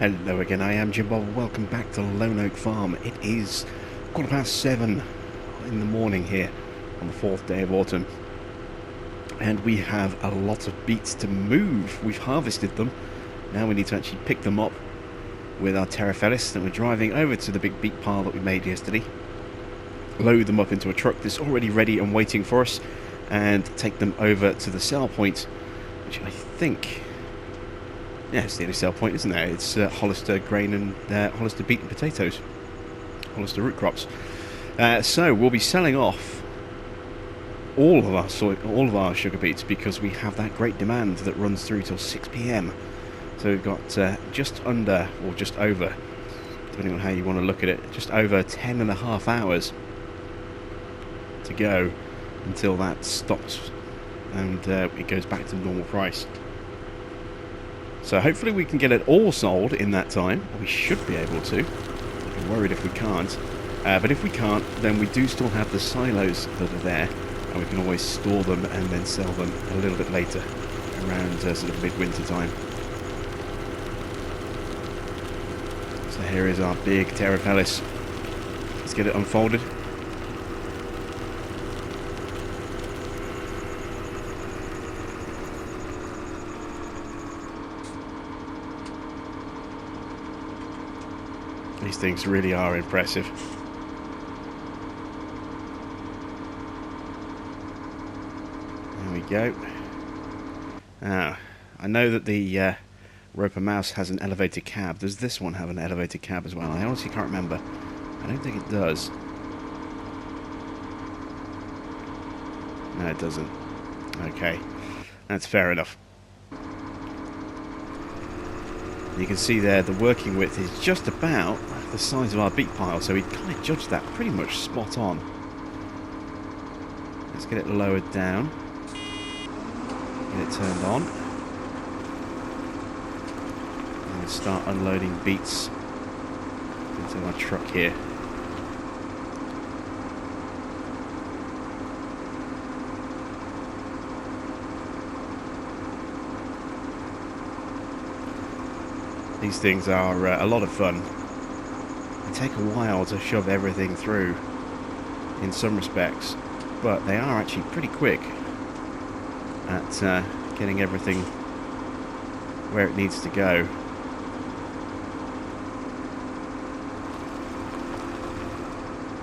Hello again, I am Jim Bob. Welcome back to Lone Oak Farm. It is 7:15 in the morning here on the 4th day of autumn. And we have a lot of beets to move. We've harvested them. Now we need to actually pick them up with our Terrafellis. And we're driving over to the big beet pile that we made yesterday. Load them up into a truck that's already ready and waiting for us. And take them over to the sell point, which I think... yeah, it's the only sell point, isn't there? It's Hollister grain and Hollister beet and potatoes. Hollister root crops. So we'll be selling off all of our sugar beets because we have that great demand that runs through till 6 p.m. So we've got just under, or just over, depending on how you want to look at it, just over 10.5 hours to go until that stops and it goes back to normal price. So hopefully we can get it all sold in that time. We should be able to. I'm worried if we can't. But if we can't, then we do still have the silos that are there. And we can always store them and then sell them a little bit later. Around sort of midwinter time. So here is our big Terrafellis. Let's get it unfolded. These things really are impressive. There we go. Now, I know that the Roper Mouse has an elevated cab. Does this one have an elevated cab as well? I honestly can't remember. I don't think it does. No, it doesn't. Okay, that's fair enough. You can see there the working width is just about the size of our beet pile, so we kind of judged that pretty much spot on. Let's get it lowered down, get it turned on, and we'll start unloading beets into our truck here. These things are a lot of fun. They take a while to shove everything through in some respects, but they are actually pretty quick at getting everything where it needs to go.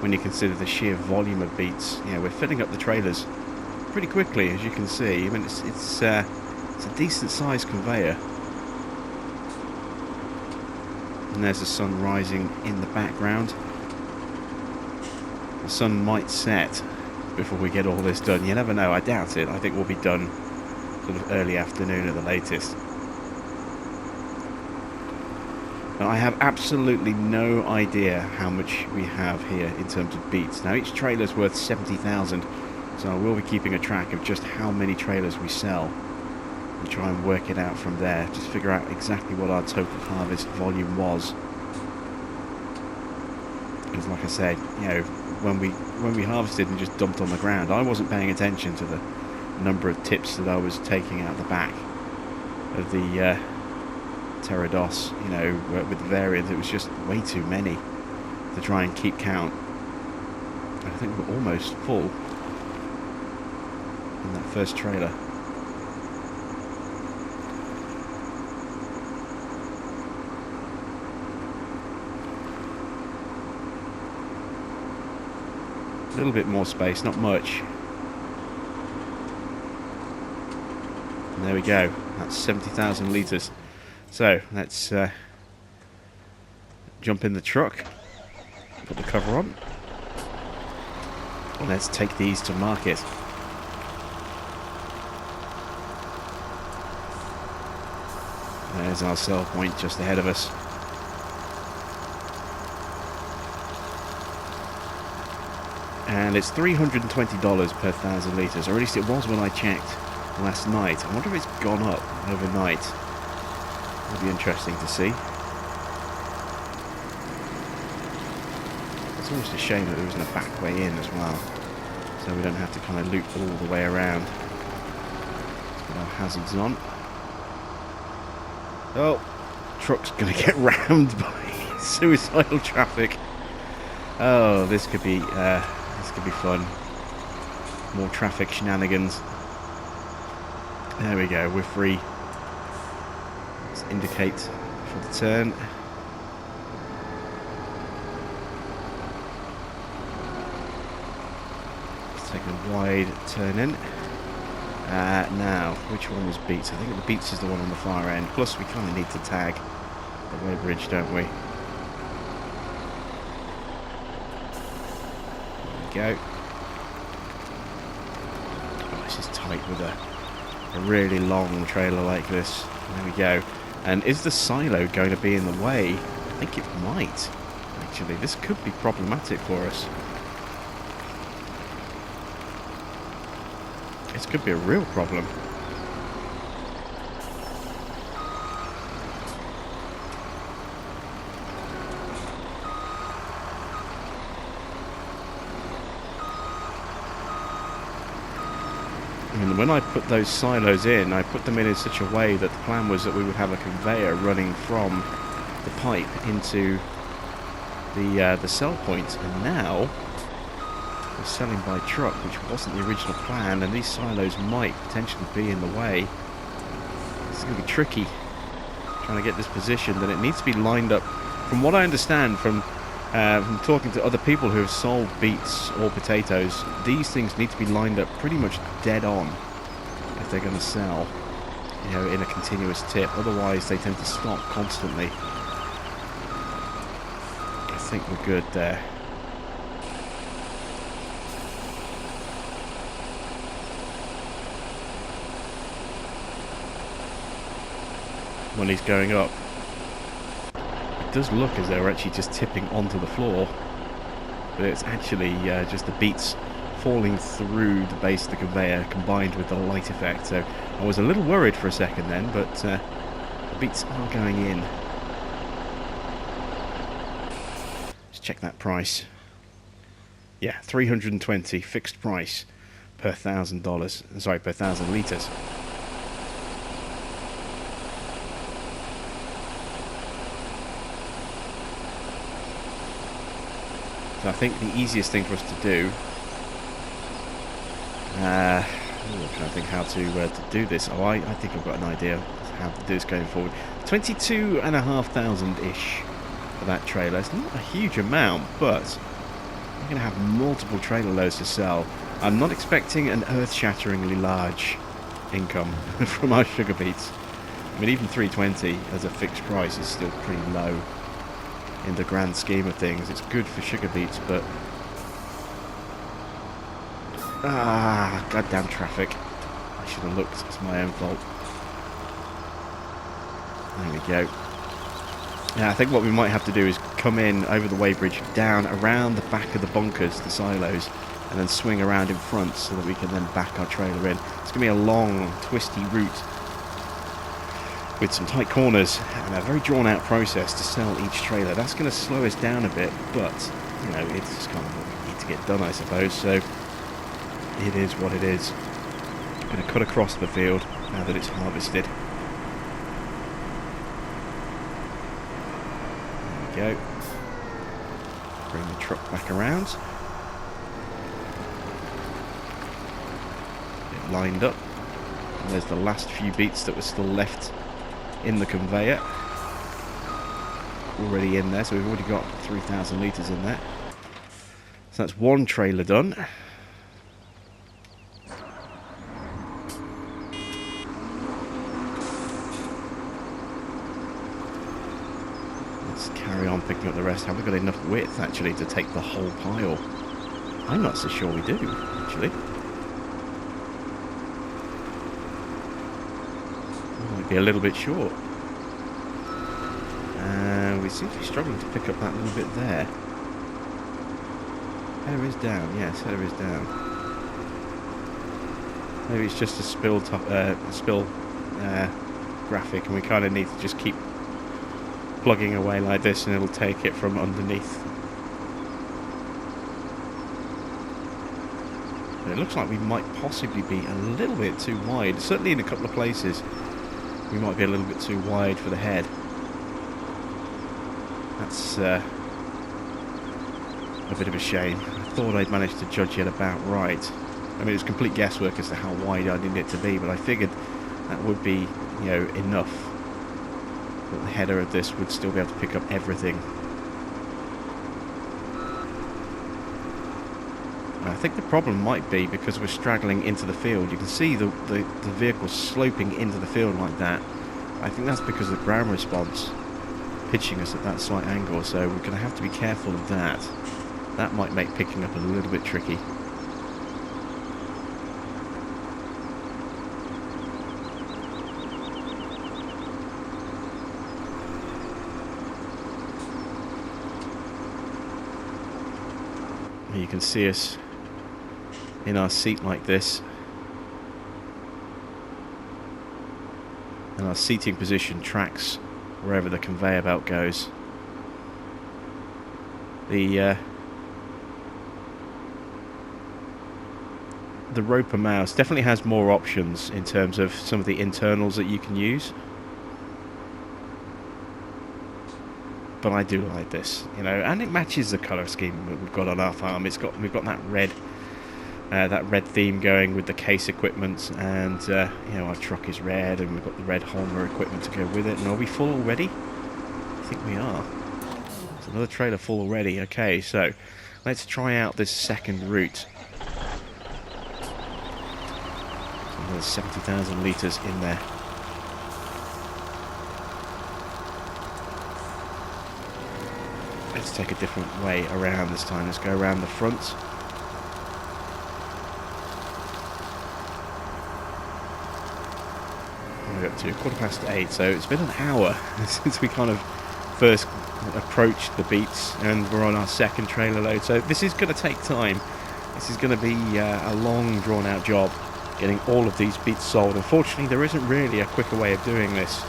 When you consider the sheer volume of beets, yeah, we're filling up the trailers pretty quickly, as you can see. I mean, it's a decent sized conveyor. And there's the sun rising in the background. The sun might set before we get all this done. You never know, I doubt it. I think we'll be done sort of early afternoon at the latest. And I have absolutely no idea how much we have here in terms of beets. Now each trailer's worth 70,000, so I will be keeping a track of just how many trailers we sell. And try and work it out from there. Just figure out exactly what our total harvest volume was. Because like I said, you know, when we harvested and just dumped on the ground, I wasn't paying attention to the number of tips that I was taking out the back of the Pterodos, you know, with the variants. It was just way too many to try and keep count. I think we're almost full in that first trailer. A little bit more space, not much. And there we go. That's 70,000 litres. So let's jump in the truck, put the cover on, and let's take these to market. There's our sell point just ahead of us. And it's $320 per 1,000 litres, or at least it was when I checked last night. I wonder if it's gone up overnight. It'll be interesting to see. It's almost a shame that there isn't a back way in as well, so we don't have to kind of loop all the way around. Let's put our hazards on. Oh, truck's going to get rammed by suicidal traffic. Oh, this could be fun. More traffic shenanigans. There we go, we're free. Let's indicate for the turn. Let's take a wide turn in. Now, which one was Beats? I think the Beats is the one on the far end. Plus, we kind of need to tag the weighbridge, don't we? There we go. Oh, this is tight with a really long trailer like this. There we go. And is the silo going to be in the way? I think it might. Actually, this could be problematic for us. This could be a real problem. And when I put those silos in, I put them in such a way that the plan was that we would have a conveyor running from the pipe into the sell point. And now we're selling by truck, which wasn't the original plan, and these silos might potentially be in the way. It's going to be tricky trying to get this positioned, and it needs to be lined up. From what I understand from talking to other people who have sold beets or potatoes, these things need to be lined up pretty much dead on if they're going to sell, you know, in a continuous tip. Otherwise, they tend to stop constantly. I think we're good there. When he's going up, it does look as though we're actually just tipping onto the floor, but it's actually just the beets falling through the base of the conveyor combined with the light effect. So I was a little worried for a second then, but the beets are going in. Let's check that price. Yeah, $320 fixed price per $1,000. Sorry, per 1,000 litres. So I think the easiest thing for us to do, I'm trying to think how to do this. Oh, I think I've got an idea of how to do this going forward. 22,500-ish for that trailer. It's not a huge amount, but we're going to have multiple trailer loads to sell. I'm not expecting an earth-shatteringly large income from our sugar beets. I mean, even 320 as a fixed price is still pretty low in the grand scheme of things. It's good for sugar beets, but goddamn traffic. I should have looked. It's my own fault. There we go. Now I think what we might have to do is come in over the weighbridge, down around the back of the bunkers, the silos, and then swing around in front so that we can then back our trailer in. It's going to be a long, twisty route with some tight corners and a very drawn-out process to sell each trailer. That's going to slow us down a bit, but you know, it's just kind of what we need to get done, I suppose. So it is what it is. I'm going to cut across the field now that it's harvested. There we go. Bring the truck back around. Get it lined up. And there's the last few beets that were still left in the conveyor, already in there, so we've already got 3,000 litres in there. So that's one trailer done. Let's carry on picking up the rest. Have we got enough width actually to take the whole pile? I'm not so sure we do, actually. Be a little bit short. We seem to be struggling to pick up that little bit there. Header is down, yes, header is down. Maybe it's just a spill graphic, and we kind of need to just keep plugging away like this, and it'll take it from underneath. But it looks like we might possibly be a little bit too wide, certainly in a couple of places. We might be a little bit too wide for the head. That's a bit of a shame. I thought I'd managed to judge it about right. I mean, it was complete guesswork as to how wide I needed it to be, but I figured that would be, you know, enough that the header of this would still be able to pick up everything. I think the problem might be because we're straggling into the field. You can see the vehicle sloping into the field like that. I think that's because of the ground response pitching us at that slight angle, so we're going to have to be careful of that. That might make picking up a little bit tricky. You can see us in our seat like this, and our seating position tracks wherever the conveyor belt goes. The roper mouse definitely has more options in terms of some of the internals that you can use, but I do like this, you know, and it matches the colour scheme that we've got on our farm. We've got that red theme going with the case equipment, and you know, our truck is red, and we've got the red Holmer equipment to go with it. And are we full already? I think we are. There's another trailer full already. Okay, so let's try out this second route. So there's 70,000 litres in there. Let's take a different way around this time. Let's go around the front. We're up to 8:15, so it's been an hour since we kind of first approached the beats, and we're on our second trailer load. So this is going to take time. This is going to be a long, drawn-out job, getting all of these beats sold. Unfortunately, there isn't really a quicker way of doing this.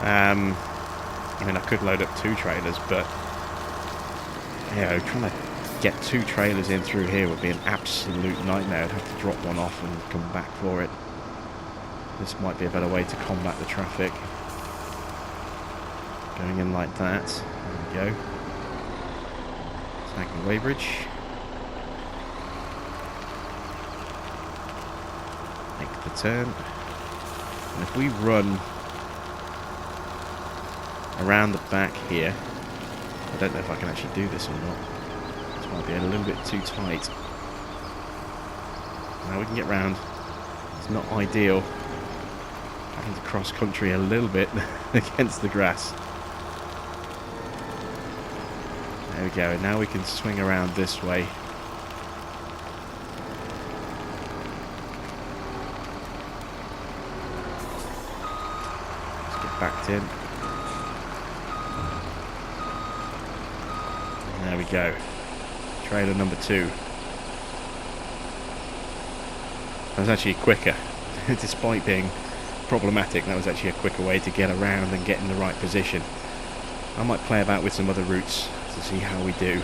I mean, I could load up 2 trailers, but you know, trying to get 2 trailers in through here would be an absolute nightmare. I'd have to drop one off and come back for it. This might be a better way to combat the traffic. Going in like that. There we go. Snagging the weighbridge. Make the turn. And if we run around the back here, I don't know if I can actually do this or not. This might be a little bit too tight. Now we can get round. It's not ideal. Having to cross country a little bit against the grass. There we go. Now we can swing around this way. Let's get backed in. There we go. Trailer number 2. That was actually quicker, despite being problematic. That was actually a quicker way to get around and get in the right position. I might play about with some other routes to see how we do.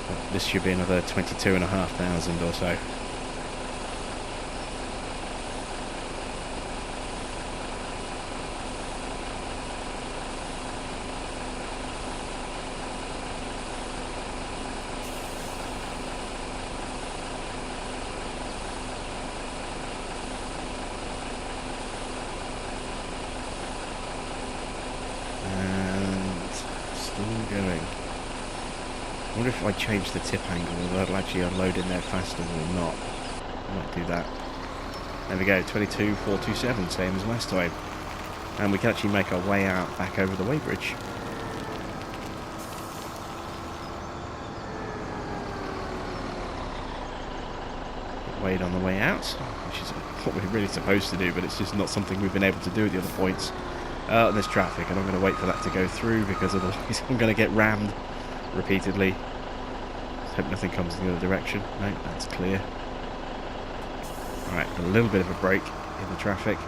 But this should be another 22,500 or so. I wonder if I change the tip angle, whether that'll actually unload in there faster or not. I might do that. There we go, 22,427, same as last time. And we can actually make our way out back over the weighbridge. Weighed on the way out, which is what we're really supposed to do, but it's just not something we've been able to do at the other points. And there's traffic, and I'm going to wait for that to go through, because otherwise I'm going to get rammed repeatedly. Let's hope nothing comes in the other direction. No, that's clear. Alright, a little bit of a break in the traffic.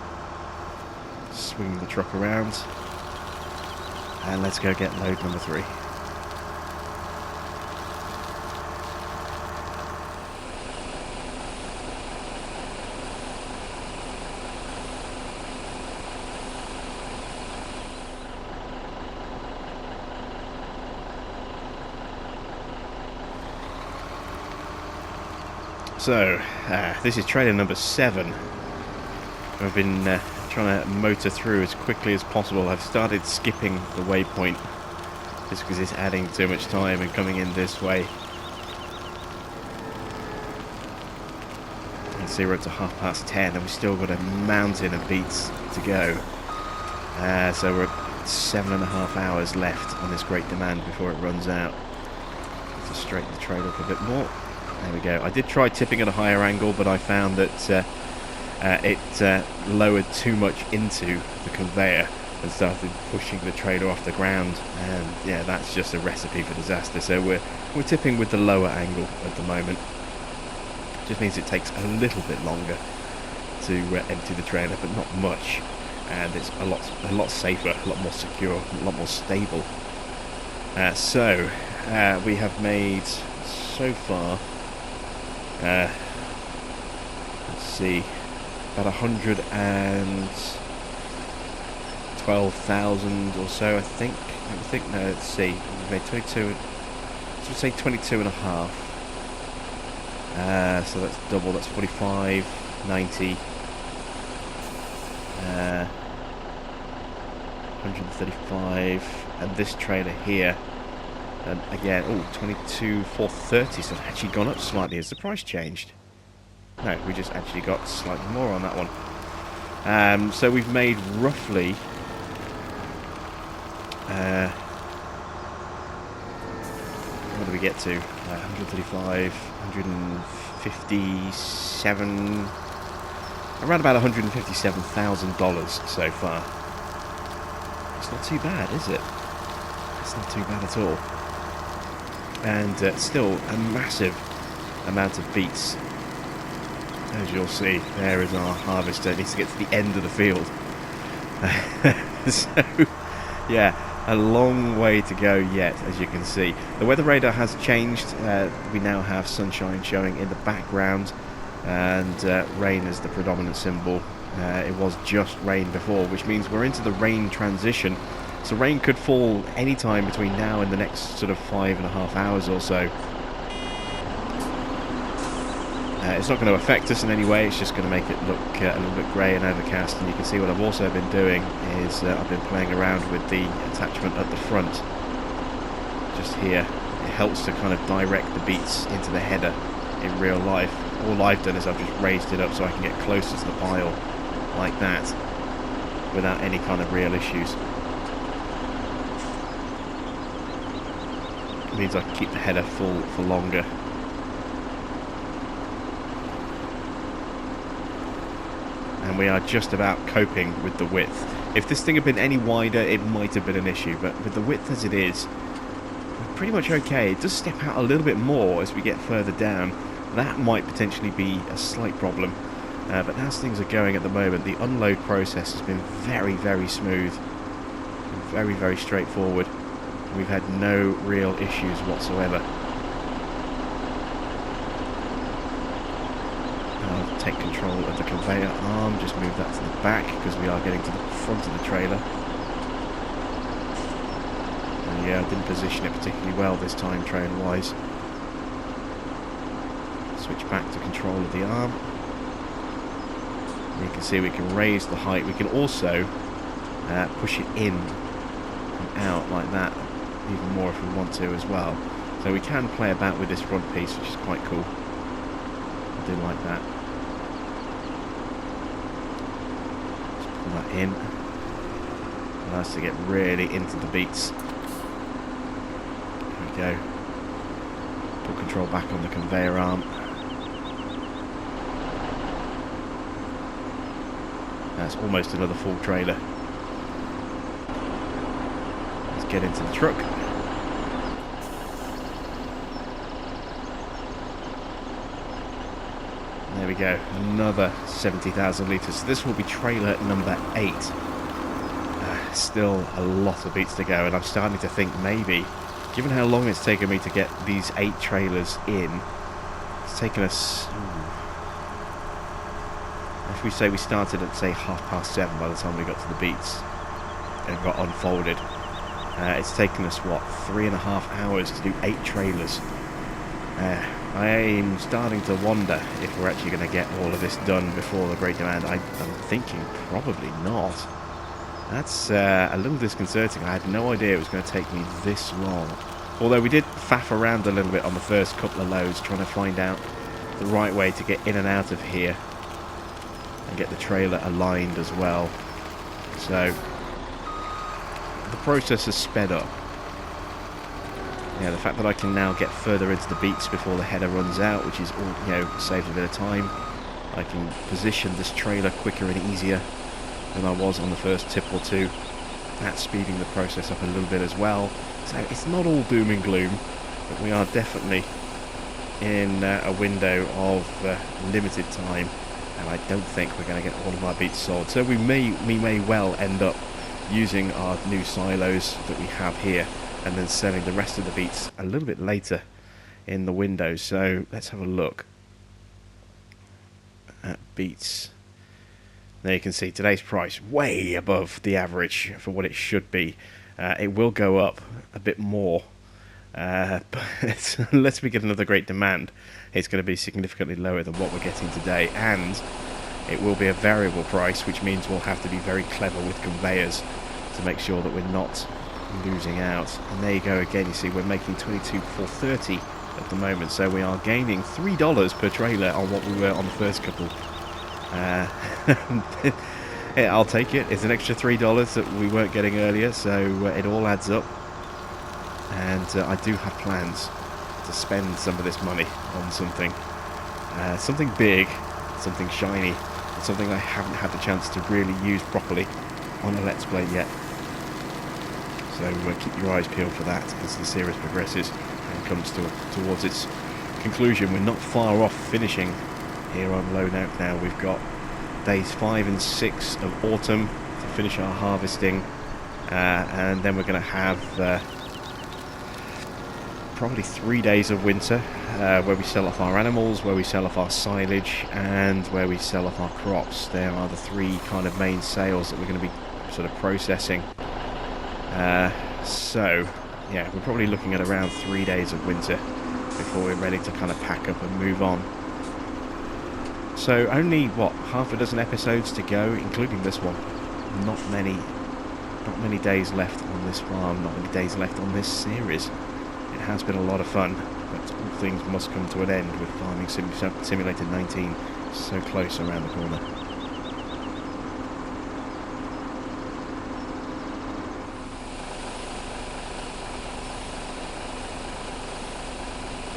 Swing the truck around. And let's go get load number 3. So, this is trailer number 7. I've been trying to motor through as quickly as possible. I've started skipping the waypoint just because it's adding too much time and coming in this way. You can see we're up to 10:30 and we've still got a mountain of beats to go. So we're at 7.5 hours left on this great demand before it runs out. To straighten the trailer up a bit more. There we go. I did try tipping at a higher angle, but I found that it lowered too much into the conveyor and started pushing the trailer off the ground, and yeah, that's just a recipe for disaster. So we're tipping with the lower angle at the moment. Just means it takes a little bit longer to empty the trailer, but not much, and it's a lot safer, a lot more secure, a lot more stable. So we have made so far, let's see, about 112,000 or so, I think. No, let's see, we've made 22, let's say 22 and a half. So that's double, that's 45, 90, 135, and this trailer here, and again, 22,430, so it's actually gone up slightly as the price changed. No, we just actually got slightly more on that one. So we've made roughly what do we get to? 135, 157, around about $157,000 so far. It's not too bad, is it? It's not too bad at all. And still a massive amount of beats. As you'll see, there is our harvester. It needs to get to the end of the field. So, yeah, a long way to go yet, as you can see. The weather radar has changed. We now have sunshine showing in the background, and rain is the predominant symbol. It was just rain before, which means we're into the rain transition. So rain could fall any time between now and the next sort of 5.5 hours or so. It's not going to affect us in any way, it's just going to make it look a little bit grey and overcast. And you can see what I've also been doing is I've been playing around with the attachment at the front, just here. It helps to kind of direct the beats into the header in real life. All I've done is I've just raised it up so I can get closer to the pile like that without any kind of real issues. It means I can keep the header full for longer. And we are just about coping with the width. If this thing had been any wider, it might have been an issue, but with the width as it is, we're pretty much okay. It does step out a little bit more as we get further down. That might potentially be a slight problem. But as things are going at the moment, the unload process has been very, very smooth. Very, very straightforward. We've had no real issues whatsoever. I'll take control of the conveyor arm, just move that to the back because we are getting to the front of the trailer. And yeah, I didn't position it particularly well this time trailer-wise. Switch back to control of the arm. And you can see we can raise the height. We can also push it in and out like that, even more if we want to as well. So we can play about with this front piece, which is quite cool. I do like that. Just pull that in. Allow us to get really into the beats. There we go. Put control back on the conveyor arm. That's almost another full trailer. Let's get into the truck. There we go, another 70,000 litres. So this will be trailer number 8. Still a lot of beats to go, and I'm starting to think maybe, given how long it's taken me to get these 8 trailers in, it's taken us, if we say we started at say 7:30 by the time we got to the beats and got unfolded, it's taken us what, 3.5 hours to do 8 trailers. I'm starting to wonder if we're actually going to get all of this done before the great demand. I'm thinking probably not. That's a little disconcerting. I had no idea it was going to take me this long. Although we did faff around a little bit on the first couple of loads, trying to find out the right way to get in and out of here and get the trailer aligned as well. So the process has sped up. Yeah, the fact that I can now get further into the beats before the header runs out, which is all, saves a bit of time. I can position this trailer quicker and easier than I was on the first tip or two. That's speeding the process up a little bit as well. So it's not all doom and gloom, but we are definitely in a window of limited time, and I don't think we're going to get all of our beats sold. So we may well end up using our new silos that we have here and then selling the rest of the beats a little bit later in the window. So let's have a look at beats. There you can see today's price way above the average for what it should be. It will go up a bit more, but unless we get another great demand, it's going to be significantly lower than what we're getting today, and it will be a variable price, which means we'll have to be very clever with conveyors to make sure that we're not losing out. And there you go again, you see we're making 22,430 at the moment, so we are gaining $3 per trailer on what we were on the first couple. Yeah, I'll take it. It's an extra $3 that we weren't getting earlier, so it all adds up. And I do have plans to spend some of this money on something big, something shiny, and something I haven't had the chance to really use properly on a Let's Play yet. So keep your eyes peeled for that as the series progresses and comes towards its conclusion. We're not far off finishing here on Lone Oak now. We've got days 5 and 6 of autumn to finish our harvesting, and then we're going to have probably 3 days of winter where we sell off our animals, where we sell off our silage, and where we sell off our crops. There are the three kind of main sales that we're going to be sort of processing. So yeah, we're probably looking at around 3 days of winter before we're ready to kind of pack up and move on. So only what, half a dozen episodes to go, including this one. Not many days left on this farm, not many days left on this series. It has been a lot of fun, but all things must come to an end with Farming Simulator 19 so close around the corner.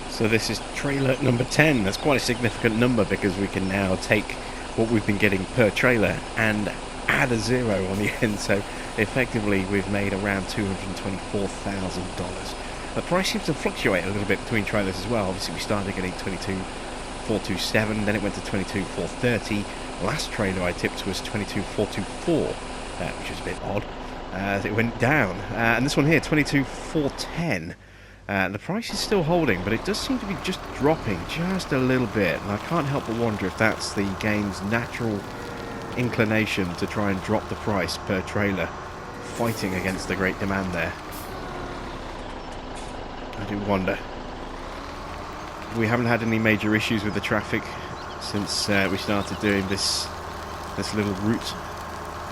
So this is trailer number 10. That's quite a significant number because we can now take what we've been getting per trailer and add a zero on the end. So effectively we've made around $224,000. The price seems to fluctuate a little bit between trailers as well. Obviously we started getting 22,427, then it went to 22,430. Last trailer I tipped was 22,424, which was a bit odd. It went down. And this one here, 22,410. The price is still holding, but it does seem to be just dropping just a little bit, and I can't help but wonder if that's the game's natural inclination to try and drop the price per trailer, fighting against the great demand there. I do wonder. We haven't had any major issues with the traffic since we started doing this little route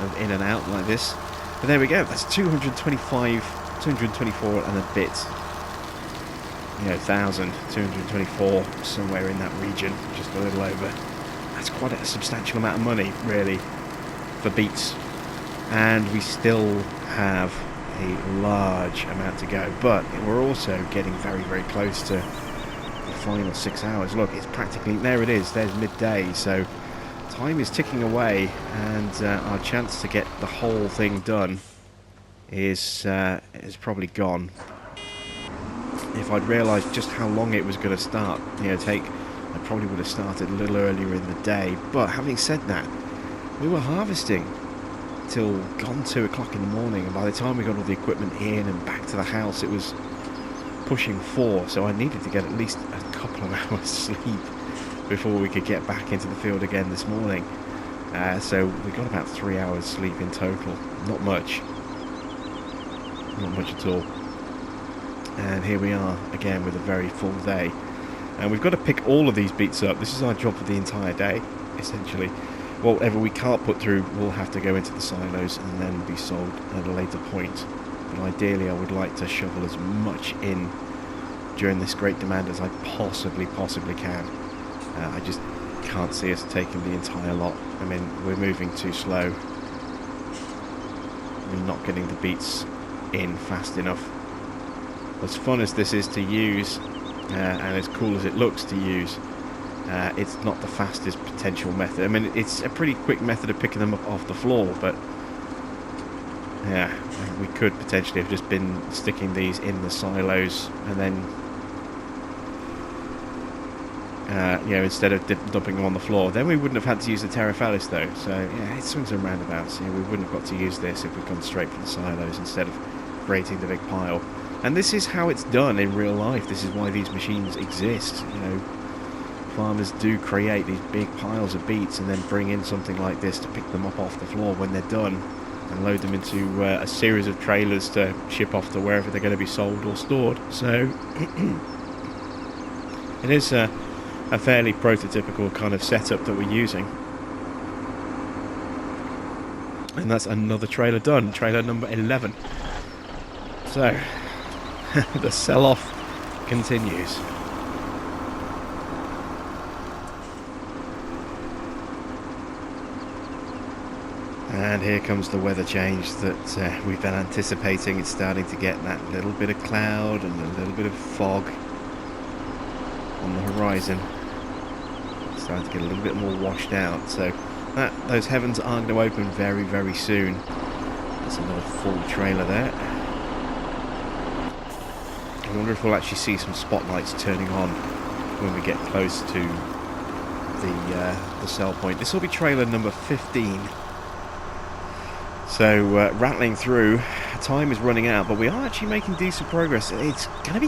of in and out like this. But there we go, that's 224 and a bit. 1,224, somewhere in that region, just a little over. That's quite a substantial amount of money, really, for beats. And we still have a large amount to go, but we're also getting very, very close to the final 6 hours. Look, it's practically, there it is, there's midday, so time is ticking away, and our chance to get the whole thing done is probably gone. If I'd realised just how long it was going to start, take, I probably would have started a little earlier in the day. But having said that, we were harvesting till gone 2 o'clock in the morning, and by the time we got all the equipment in and back to the house, it was pushing 4. So I needed to get at least a couple of hours sleep before we could get back into the field again this morning. So we got about 3 hours sleep in total. Not much at all. And here we are again with a very full day. And we've got to pick all of these beats up. This is our job for the entire day, essentially. Whatever we can't put through will have to go into the silos and then be sold at a later point. But ideally I would like to shovel as much in during this great demand as I possibly can. I just can't see us taking the entire lot. I mean, we're moving too slow. We're not getting the beats in fast enough. As fun as this is to use, and as cool as it looks to use, it's not the fastest potential method. I mean, it's a pretty quick method of picking them up off the floor, but yeah, we could potentially have just been sticking these in the silos and then you know, instead of dumping them on the floor. Then we wouldn't have had to use the Terrafellis though, so yeah, it swings and roundabouts. You know, we wouldn't have got to use this if we'd gone straight for the silos instead of creating the big pile. And this is how it's done in real life. This is why these machines exist. You know, farmers do create these big piles of beets and then bring in something like this to pick them up off the floor when they're done and load them into a series of trailers to ship off to wherever they're going to be sold or stored. So it is a fairly prototypical kind of setup that we're using. And that's another trailer done, trailer number 11. So the sell-off continues. And here comes the weather change that we've been anticipating. It's starting to get that little bit of cloud and a little bit of fog on the horizon. It's starting to get a little bit more washed out. So those heavens are going to open very, very soon. That's another full trailer there. I wonder if we'll actually see some spotlights turning on when we get close to the sell point. This will be trailer number 15. So rattling through, time is running out, but we are actually making decent progress. It's going to be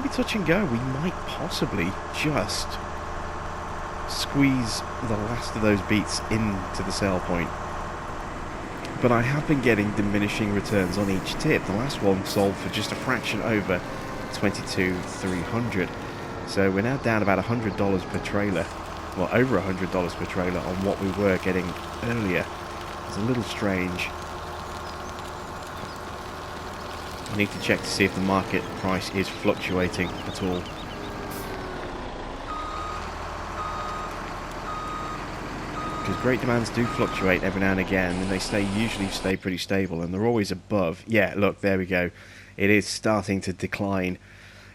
touch and go. We might possibly just squeeze the last of those beats into the sell point. But I have been getting diminishing returns on each tip. The last one sold for just a fraction over 22,300. So we're now down about $100 per trailer. Well, over $100 per trailer on what we were getting earlier. It's a little strange. I need to check to see if the market price is fluctuating at all. Because great demands do fluctuate every now and again, and they usually stay pretty stable, and they're always above. Yeah, look, there we go. It is starting to decline.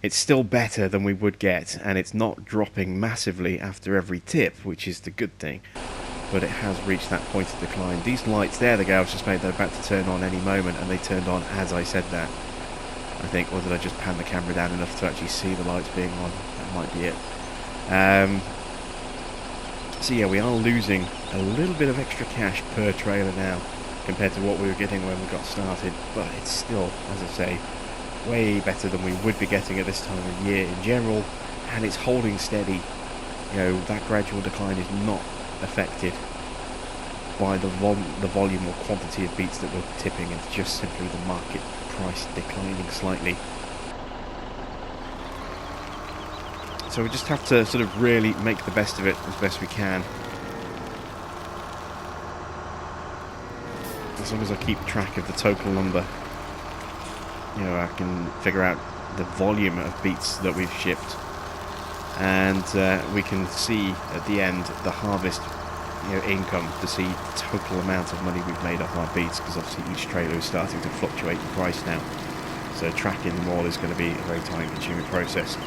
It's still better than we would get, and it's not dropping massively after every tip, which is the good thing. But it has reached that point of decline. These lights there, the girls just made, they're about to turn on any moment, and they turned on as I said that. I think, or did I just pan the camera down enough to actually see the lights being on? That might be it. So yeah, we are losing a little bit of extra cash per trailer now compared to what we were getting when we got started, but it's still, as I say, way better than we would be getting at this time of year in general, and it's holding steady. You know, that gradual decline is not affected by the volume or quantity of beats that we're tipping. It's just simply the market price declining slightly. So we just have to sort of really make the best of it as best we can. As long as I keep track of the total number, you know, I can figure out the volume of beats that we've shipped, and we can see at the end the harvest, you know, income, to see the total amount of money we've made off our beats, because obviously each trailer is starting to fluctuate in price now. So tracking them all is going to be a very time-consuming process.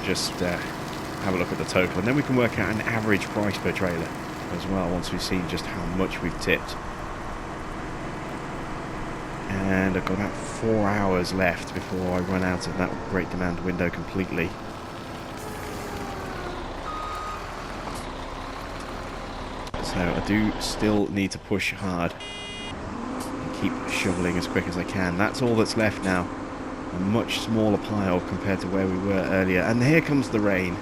Just have a look at the total, and then we can work out an average price per trailer as well once we've seen just how much we've tipped. And I've got about 4 hours left before I run out of that great demand window completely. So I do still need to push hard and keep shoveling as quick as I can. That's all that's left now. A much smaller pile compared to where we were earlier. And here comes the rain.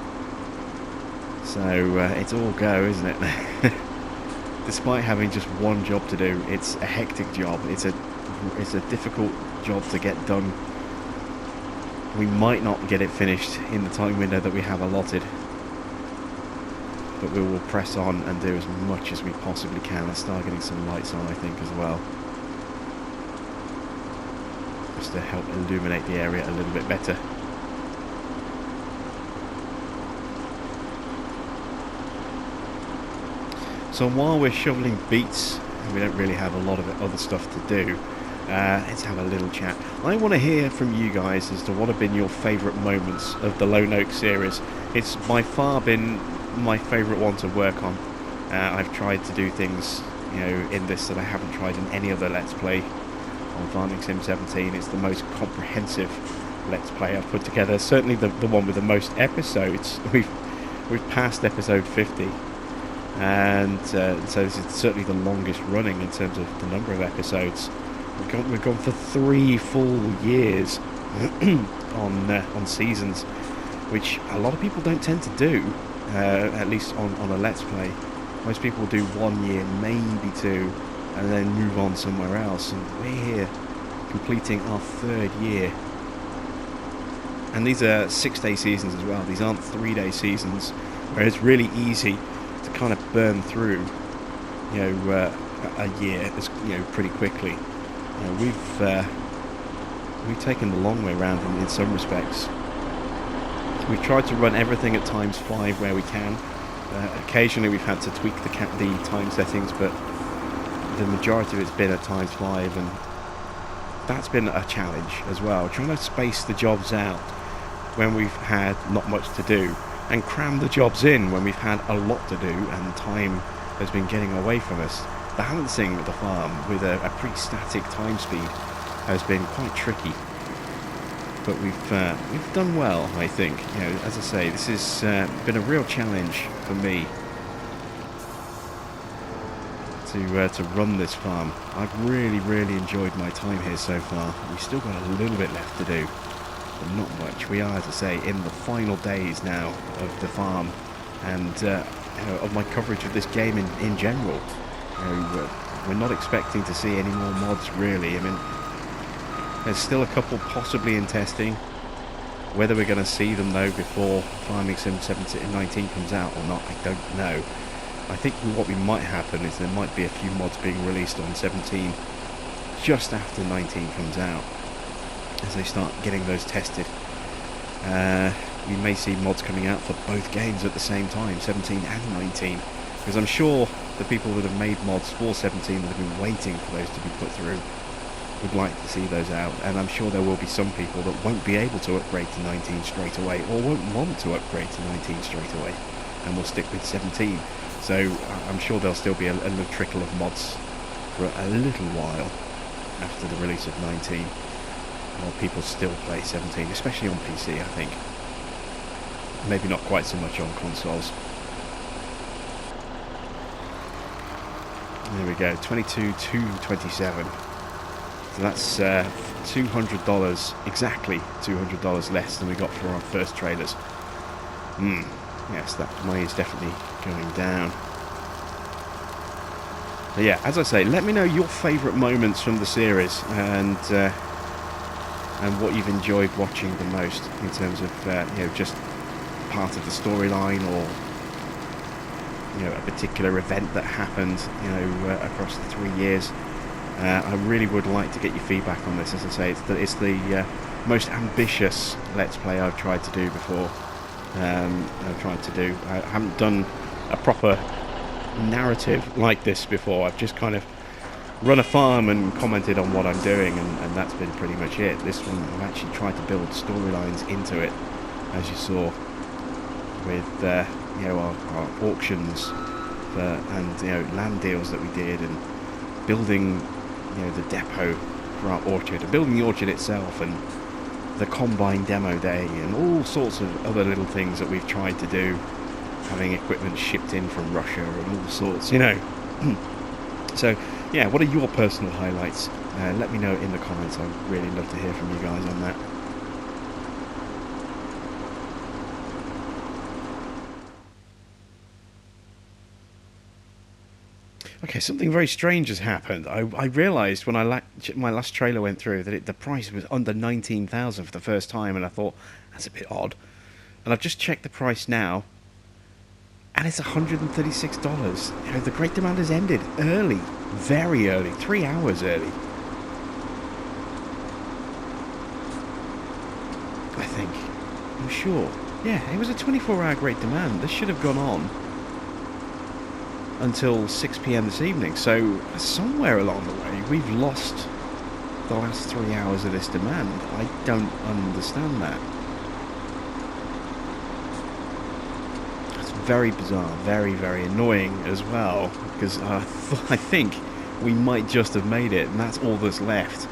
So it's all go, isn't it? Despite having just one job to do, it's a hectic job. It's a difficult job to get done we might not get it finished in the time window that we have allotted, but we will press on and do as much as we possibly can. Let's start getting some lights on, I think, as well, just to help illuminate the area a little bit better. So while we're shoveling beets, and we don't really have a lot of other stuff to do, let's have a little chat. I want to hear from you guys as to what have been your favourite moments of the Lone Oak series. It's by far been my favourite one to work on. I've tried to do things, you know, in this that I haven't tried in any other Let's Play on Farming Sim 17. It's the most comprehensive Let's Play I've put together. Certainly the one with the most episodes. We've passed episode 50. And so this is certainly the longest running in terms of the number of episodes. We've gone for 3 full years on seasons, which a lot of people don't tend to do, at least on a Let's Play. Most people do 1 year, maybe 2, and then move on somewhere else. And we're here completing our 3rd year. And these are 6-day seasons as well. These aren't 3-day seasons, where it's really easy to kind of burn through, you know, a year, pretty quickly. We've taken the long way around in some respects. We've tried to run everything at ×5 where we can. Occasionally we've had to tweak the time settings, but the majority of it's been at ×5, and that's been a challenge as well. Trying to space the jobs out when we've had not much to do, and cram the jobs in when we've had a lot to do and time has been getting away from us. Balancing the farm with a pretty static time speed has been quite tricky, but we've done well, I think. You know, as I say, this has been a real challenge for me to run this farm. I've really enjoyed my time here so far. We've still got a little bit left to do, but not much. We are, as I say, in the final days now of the farm, and of my coverage of this game in general. We're not expecting to see any more mods, really. I mean, there's still a couple possibly in testing. Whether we're going to see them, though, before Farming Sim 19 comes out or not, I don't know. I think what might happen is there might be a few mods being released on 17 just after 19 comes out, as they start getting those tested. We may see mods coming out for both games at the same time, 17 and 19, because I'm sure the people that have made mods for 17 that have been waiting for those to be put through would like to see those out, and I'm sure there will be some people that won't be able to upgrade to 19 straight away, or won't want to upgrade to 19 straight away, and will stick with 17. So I'm sure there'll still be a little trickle of mods for a little while after the release of 19, while people still play 17, especially on PC, I think. Maybe not quite so much on consoles. There we go, 22 to 27. So that's $200, exactly $200 less than we got for our first trailers. Yes, that money is definitely going down. But yeah, as I say, let me know your favourite moments from the series, and what you've enjoyed watching the most in terms of just part of the storyline, or a particular event that happened across the 3 years. I really would like to get your feedback on this. As I say, it's the most ambitious Let's Play I've tried to do before. I haven't done a proper narrative like this before. I've just kind of run a farm and commented on what I'm doing, and that's been pretty much it. This one, I've actually tried to build storylines into it, as you saw with our auctions and land deals that we did, and building the depot for our orchard, and building the orchard itself, and the combine demo day, and all sorts of other little things that we've tried to do, having equipment shipped in from Russia and all sorts, So yeah, what are your personal highlights? Let me know in the comments. I'd really love to hear from you guys on that. Okay, something very strange has happened. I realised when my last trailer went through that the price was under 19,000 for the first time, and I thought that's a bit odd. And I've just checked the price now, and it's $136. You know, the great demand has ended early, very early, 3 hours early. I think. I'm sure. Yeah, it was a 24-hour great demand. This should have gone on until 6 p.m. this evening. So somewhere along the way, we've lost the last 3 hours of this demand. I don't understand that. It's very bizarre, very, very annoying as well, because I think we might just have made it, and that's all that's left.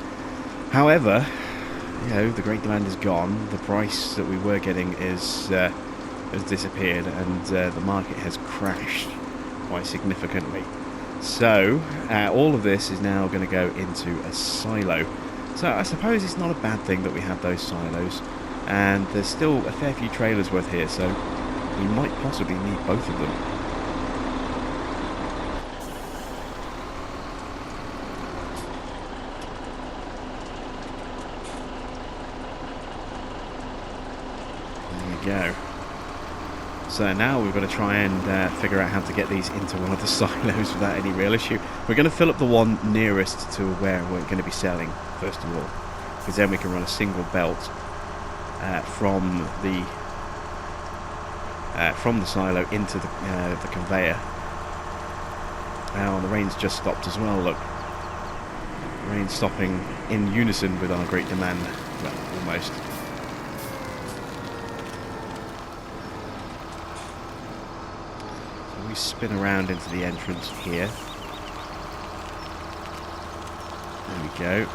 However, you know, the great demand is gone. The price that we were getting has disappeared, and the market has crashed quite significantly. So all of this is now going to go into a silo. So I suppose it's not a bad thing that we have those silos, and there's still a fair few trailers worth here, so we might possibly need both of them. Go. So now we've got to try and figure out how to get these into one of the silos without any real issue. We're going to fill up the one nearest to where we're going to be selling, first of all, because then we can run a single belt from the silo into the conveyor. Now the rain's just stopped as well. Look, the rain's stopping in unison with our great demand, well, almost. Spin around into the entrance here. There we go.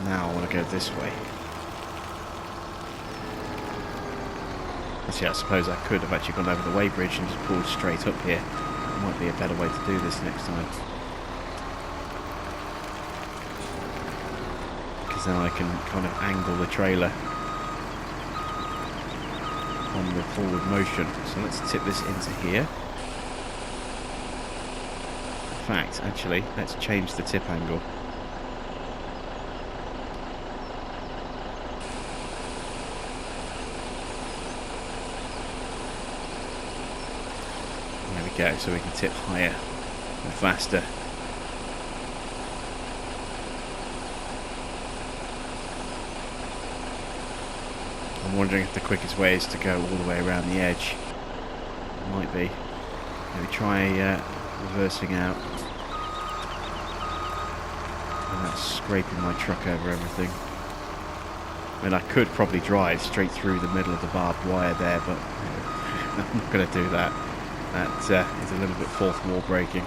Now I want to go this way. Actually, I suppose I could have actually gone over the weighbridge and just pulled straight up here. It might be a better way to do this next time. Because now I can kind of angle the trailer on the forward motion. So let's tip this into here. In fact, actually, let's change the tip angle. There we go, so we can tip higher and faster. I'm wondering if the quickest way is to go all the way around the edge. It might be. Maybe try reversing out without scraping my truck over everything. I mean, I could probably drive straight through the middle of the barbed wire there, but I'm not going to do that. That is a little bit fourth wall braking,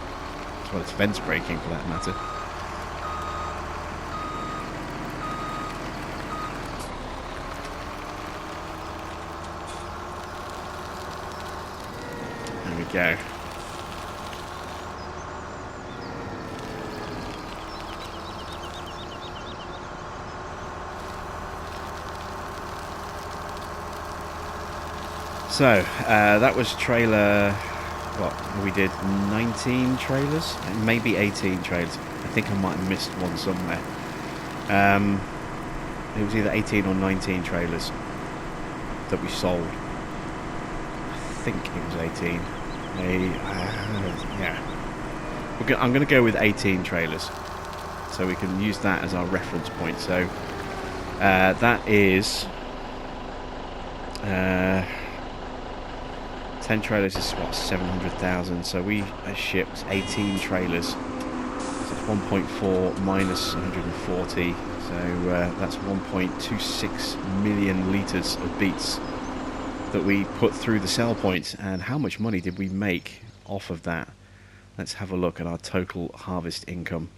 as well as fence braking for that matter. Go. So that was trailer, what we did, 19 trailers, maybe 18 trailers. I think I might have missed one somewhere. It was either 18 or 19 trailers that we sold. I think it was 18. Yeah, I'm going to go with 18 trailers, so we can use that as our reference point. So that is 10 trailers is what, 700,000. So we shipped 18 trailers. So it's 1.4 minus 140. So that's 1.26 million litres of beets that we put through the sell points. And how much money did we make off of that? Let's have a look at our total harvest income.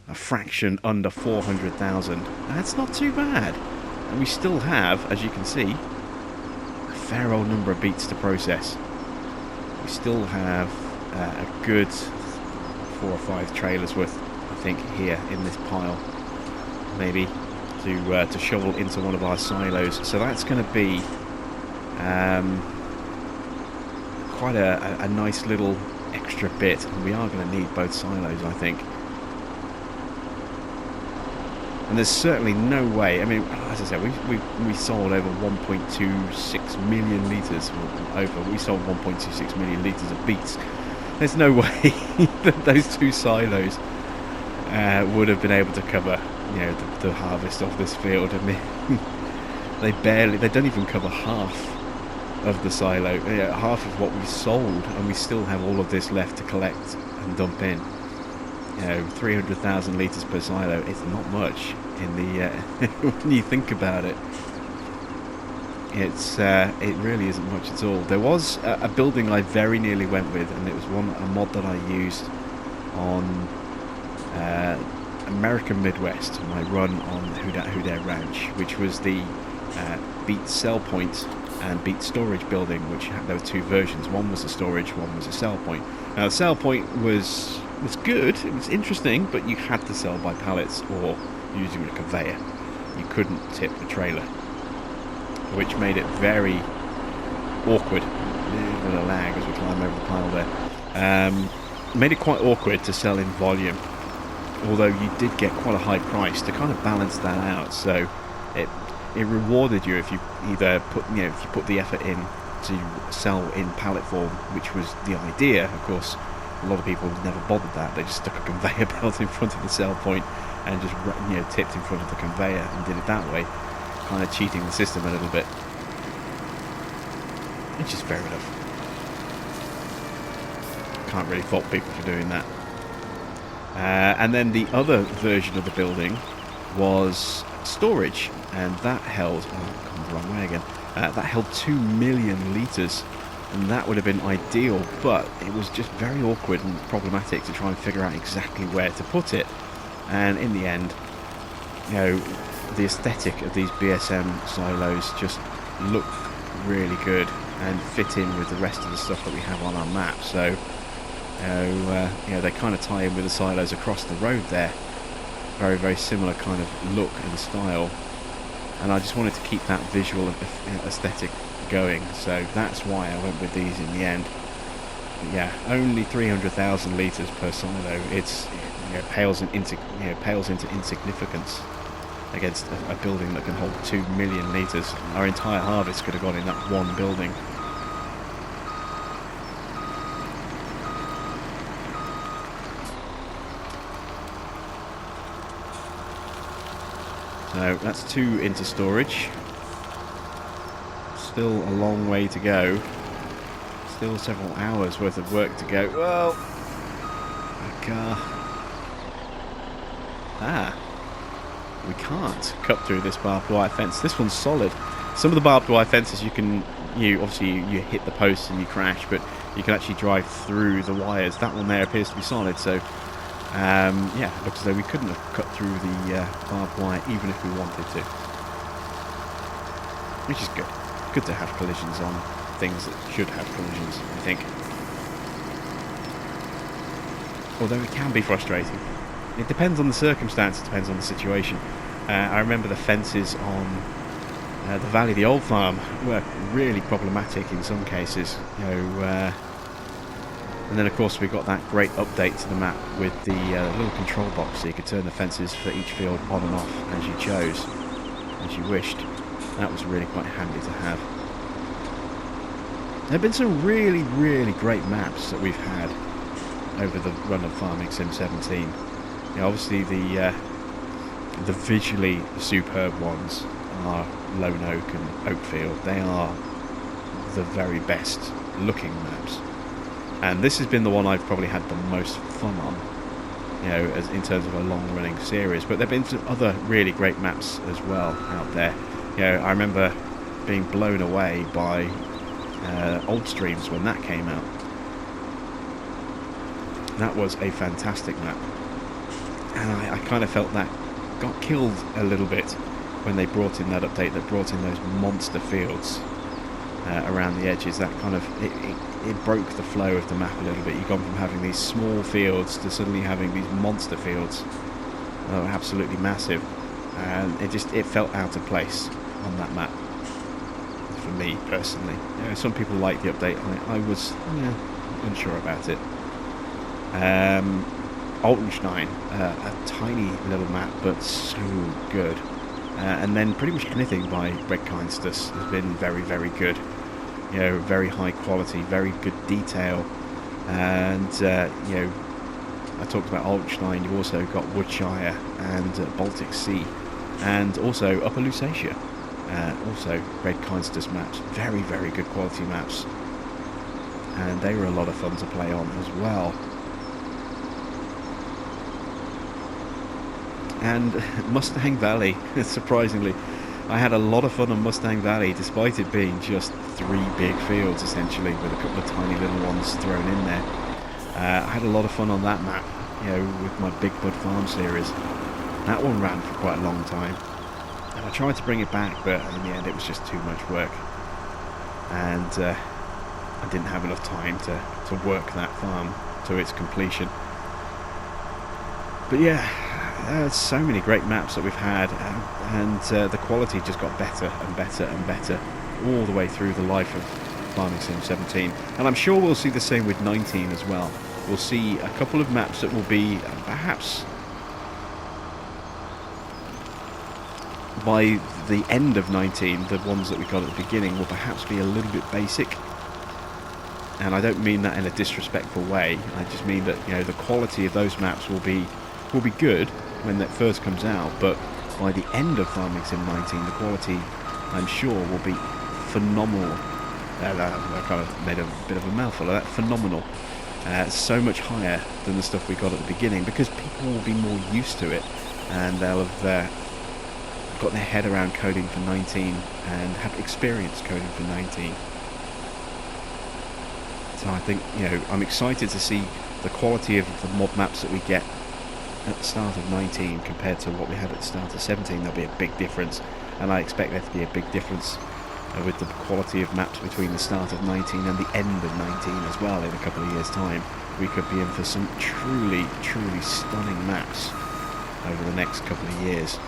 A fraction under 400,000. That's not too bad. And we still have, as you can see, a fair old number of beets to process. We still have a good 4 or 5 trailers worth, I think, here in this pile. maybe to shovel into one of our silos. So that's going to be quite a nice little extra bit, and we are going to need both silos, I think. And there's certainly no way, I mean, as I said, we sold over 1.26 million litres, we sold 1.26 million litres of beets. There's no way that those two silos would have been able to cover, you know, the harvest of this field. I mean, they don't even cover half of the silo, half of what we sold, and we still have all of this left to collect and dump in. You know, 300,000 litres per silo, it's not much in the when you think about it. It really isn't much at all. There was a building I very nearly went with, and it was a mod that I used on American Midwest, my run on Houdet Ranch, which was the Beat Sell Point and Beat Storage building, which there were two versions. One was a storage, one was a sell point. Now the sell point was good, it was interesting, but you had to sell by pallets or using a conveyor. You couldn't tip the trailer, which made it very awkward. A little bit of lag as we climb over the pile there. Made it quite awkward to sell in volume, although you did get quite a high price to kind of balance that out. So it rewarded you if you either put the effort in to sell in pallet form, which was the idea. Of course, a lot of people never bothered that. They just stuck a conveyor belt in front of the sell point and just tipped in front of the conveyor and did it that way, kind of cheating the system a little bit, which is fair enough. Can't really fault people for doing that. And then the other version of the building was storage, and that held, I've gone the wrong way again, that held 2 million litres, and that would have been ideal, but it was just very awkward and problematic to try and figure out exactly where to put it. And in the end, you know, the aesthetic of these BSM silos just look really good and fit in with the rest of the stuff that we have on our map. So they kind of tie in with the silos across the road there. Very, very similar kind of look and style, and I just wanted to keep that visual aesthetic going, so that's why I went with these in the end. But yeah, only 300,000 litres per silo. It's pales into insignificance against a building that can hold 2 million litres. Our entire harvest could have gone in that one building. So that's 2 into storage. Still a long way to go. Still several hours worth of work to go. Well, my car. We can't cut through this barbed wire fence. This one's solid. Some of the barbed wire fences you hit the post and you crash, but you can actually drive through the wires. That one there appears to be solid, so yeah, it looks as though we couldn't have cut through the barbed wire even if we wanted to. Which is good. Good to have collisions on things that should have collisions, I think. Although it can be frustrating. It depends on the circumstance, it depends on the situation. I remember the fences on the Valley of the Old Farm were really problematic in some cases. And then of course we got that great update to the map with the little control box, so you could turn the fences for each field on and off as you chose, as you wished. That was really quite handy to have. There have been some really, really great maps that we've had over the run of Farming Sim 17. Obviously the visually superb ones are Lone Oak and Oakfield. They are the very best looking maps. And this has been the one I've probably had the most fun on, as in terms of a long-running series. But there have been some other really great maps as well out there. I remember being blown away by Old Streams when that came out. That was a fantastic map. And I kind of felt that got killed a little bit when they brought in that update that brought in those monster fields around the edges. That kind of it broke the flow of the map a little bit. You've gone from having these small fields to suddenly having these monster fields. Oh, absolutely massive. and it felt out of place on that map for me personally. You know, some people like the update. I was unsure about it. Altenstein, a tiny little map, but so good. And then pretty much anything by Red Kindsters has been very, very good. You know, very high quality, very good detail, and you know, I talked about Altenstein. You've also got Woodshire and Baltic Sea, and also Upper Lusatia. Also Red Kindsters maps, very, very good quality maps, and they were a lot of fun to play on as well. And Mustang Valley, surprisingly, I had a lot of fun on Mustang Valley, despite it being just 3 big fields essentially, with a couple of tiny little ones thrown in there. I had a lot of fun on that map, you know, with my Big Bud Farm series. That one ran for quite a long time, and I tried to bring it back, but in the end it was just too much work, and I didn't have enough time to work that farm to its completion. But yeah, so many great maps that we've had, and the quality just got better and better and better all the way through the life of Farming Sim 17, and I'm sure we'll see the same with 19 as well. We'll see a couple of maps that will be perhaps by the end of 19, the ones that we got at the beginning will perhaps be a little bit basic, and I don't mean that in a disrespectful way. I just mean that, you know, the quality of those maps will be good when that first comes out, but by the end of Farming Sim 19, the quality, I'm sure, will be phenomenal. I kind of made a bit of a mouthful of that. Phenomenal. So much higher than the stuff we got at the beginning, because people will be more used to it, and they'll have got their head around coding for 19 and have experience coding for 19. So I think, you know, I'm excited to see the quality of the mod maps that we get at the start of 19 compared to what we had at the start of 17. There'll be a big difference, and I expect there to be a big difference with the quality of maps between the start of 19 and the end of 19 as well. In a couple of years' time, we could be in for some truly, truly stunning maps over the next couple of years.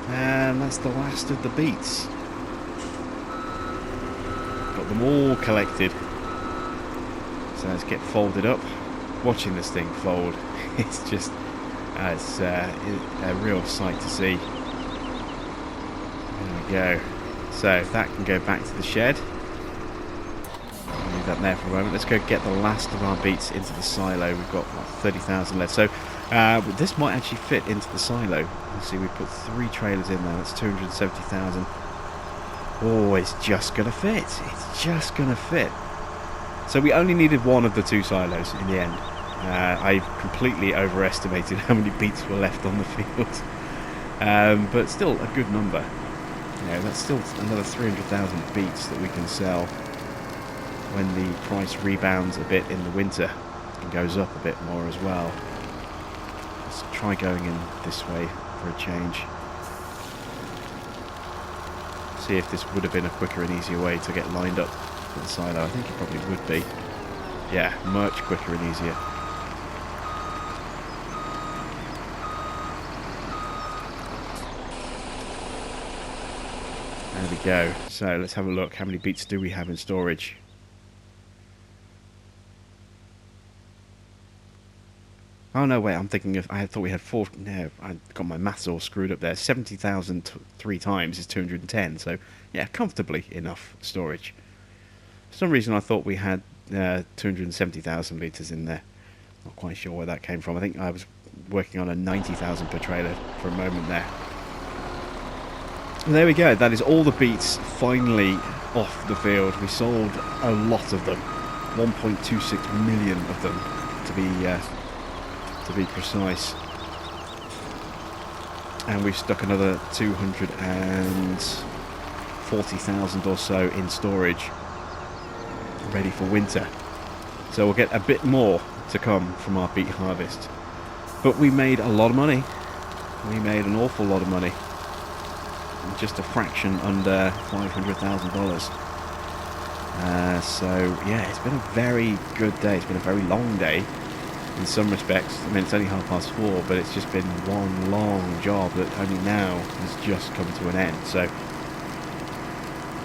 And that's the last of the beats. Got them all collected. So let's get folded up. Watching this thing fold, it's just, it's a real sight to see. There we go. So that can go back to the shed. I'll leave that there for a moment. Let's go get the last of our beats into the silo. We've got what, 30,000 left. So this might actually fit into the silo. Let's see, we put 3 trailers in there. That's 270,000. Oh, it's just going to fit. It's just going to fit. So we only needed one of the 2 silos in the end. I completely overestimated how many beats were left on the field. But still a good number. You know, that's still another 300,000 beats that we can sell when the price rebounds a bit in the winter and goes up a bit more as well. Let's try going in this way for a change. See if this would have been a quicker and easier way to get lined up for the silo. I think it probably would be. Yeah, much quicker and easier. There we go. So let's have a look. How many beats do we have in storage? Oh no, wait, I'm thinking of, I thought we had 4, no, I got my maths all screwed up there. 70,000 3 times is 210, so yeah, comfortably enough storage. For some reason I thought we had 270,000 litres in there. Not quite sure where that came from. I think I was working on a 90,000 per trailer for a moment there. And there we go, that is all the beats finally off the field. We sold a lot of them, 1.26 million of them to be precise, and we've stuck another 240,000 or so in storage ready for winter, so we'll get a bit more to come from our beet harvest. But we made a lot of money. We made an awful lot of money, just a fraction under $500,000. So yeah, it's been a very good day. It's been a very long day in some respects. I mean, it's only 4:30, but it's just been one long job that only now has just come to an end. So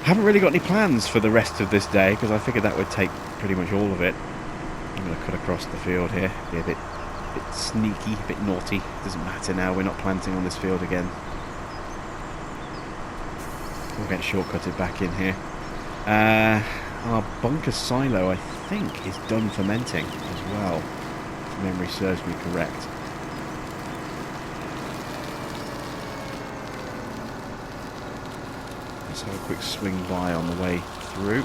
haven't really got any plans for the rest of this day because I figured that would take pretty much all of it. I'm going to cut across the field here, be a bit sneaky, a bit naughty. Doesn't matter now, we're not planting on this field again. We'll get shortcutted back in here. Our bunker silo, I think, is done fermenting as well, if memory serves me correct. Let's have a quick swing by on the way through.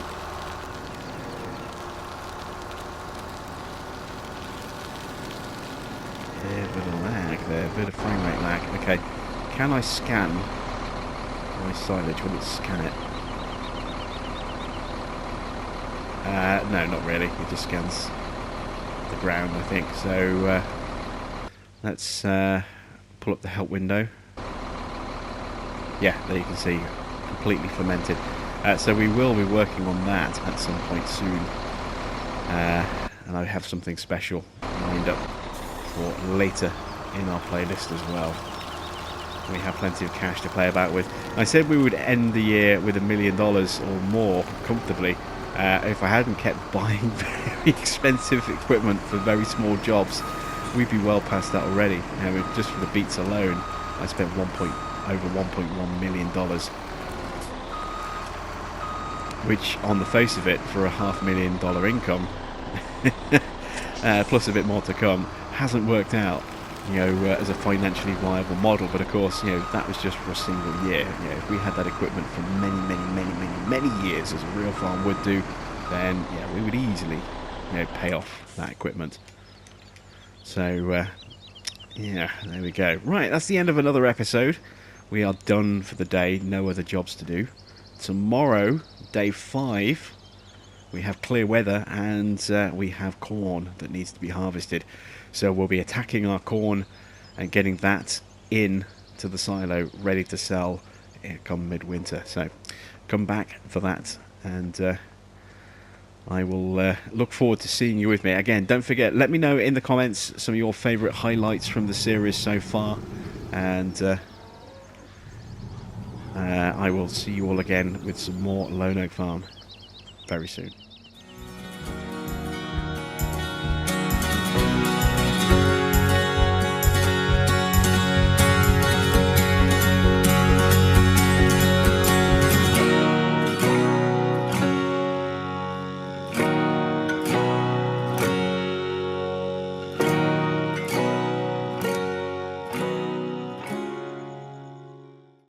Yeah, a bit of lag there, a bit of frame rate lag. Okay, can I scan my silage? Will it scan it? No, not really. It just scans the ground, I think. So let's pull up the help window. Yeah, there you can see, completely fermented. So we will be working on that at some point soon. And I have something special lined up for later in our playlist as well. We have plenty of cash to play about with. I said we would end the year with $1 million or more comfortably if I hadn't kept buying very expensive equipment for very small jobs. We'd be well past that already. Just for the beats alone, I spent over $1.1 million, which on the face of it, for a $500,000 income plus a bit more to come, hasn't worked out, as a financially viable model. But of course, that was just for a single year. If we had that equipment for many years, as a real farm would do, then we would easily, pay off that equipment. So yeah, there we go. Right, that's the end of another episode. We are done for the day. No other jobs to do. Tomorrow, day 5. We have clear weather and we have corn that needs to be harvested. So we'll be attacking our corn and getting that in to the silo ready to sell come midwinter. So come back for that, and I will look forward to seeing you with me. Again, don't forget, let me know in the comments some of your favourite highlights from the series so far, and I will see you all again with some more Lone Oak Farm very soon.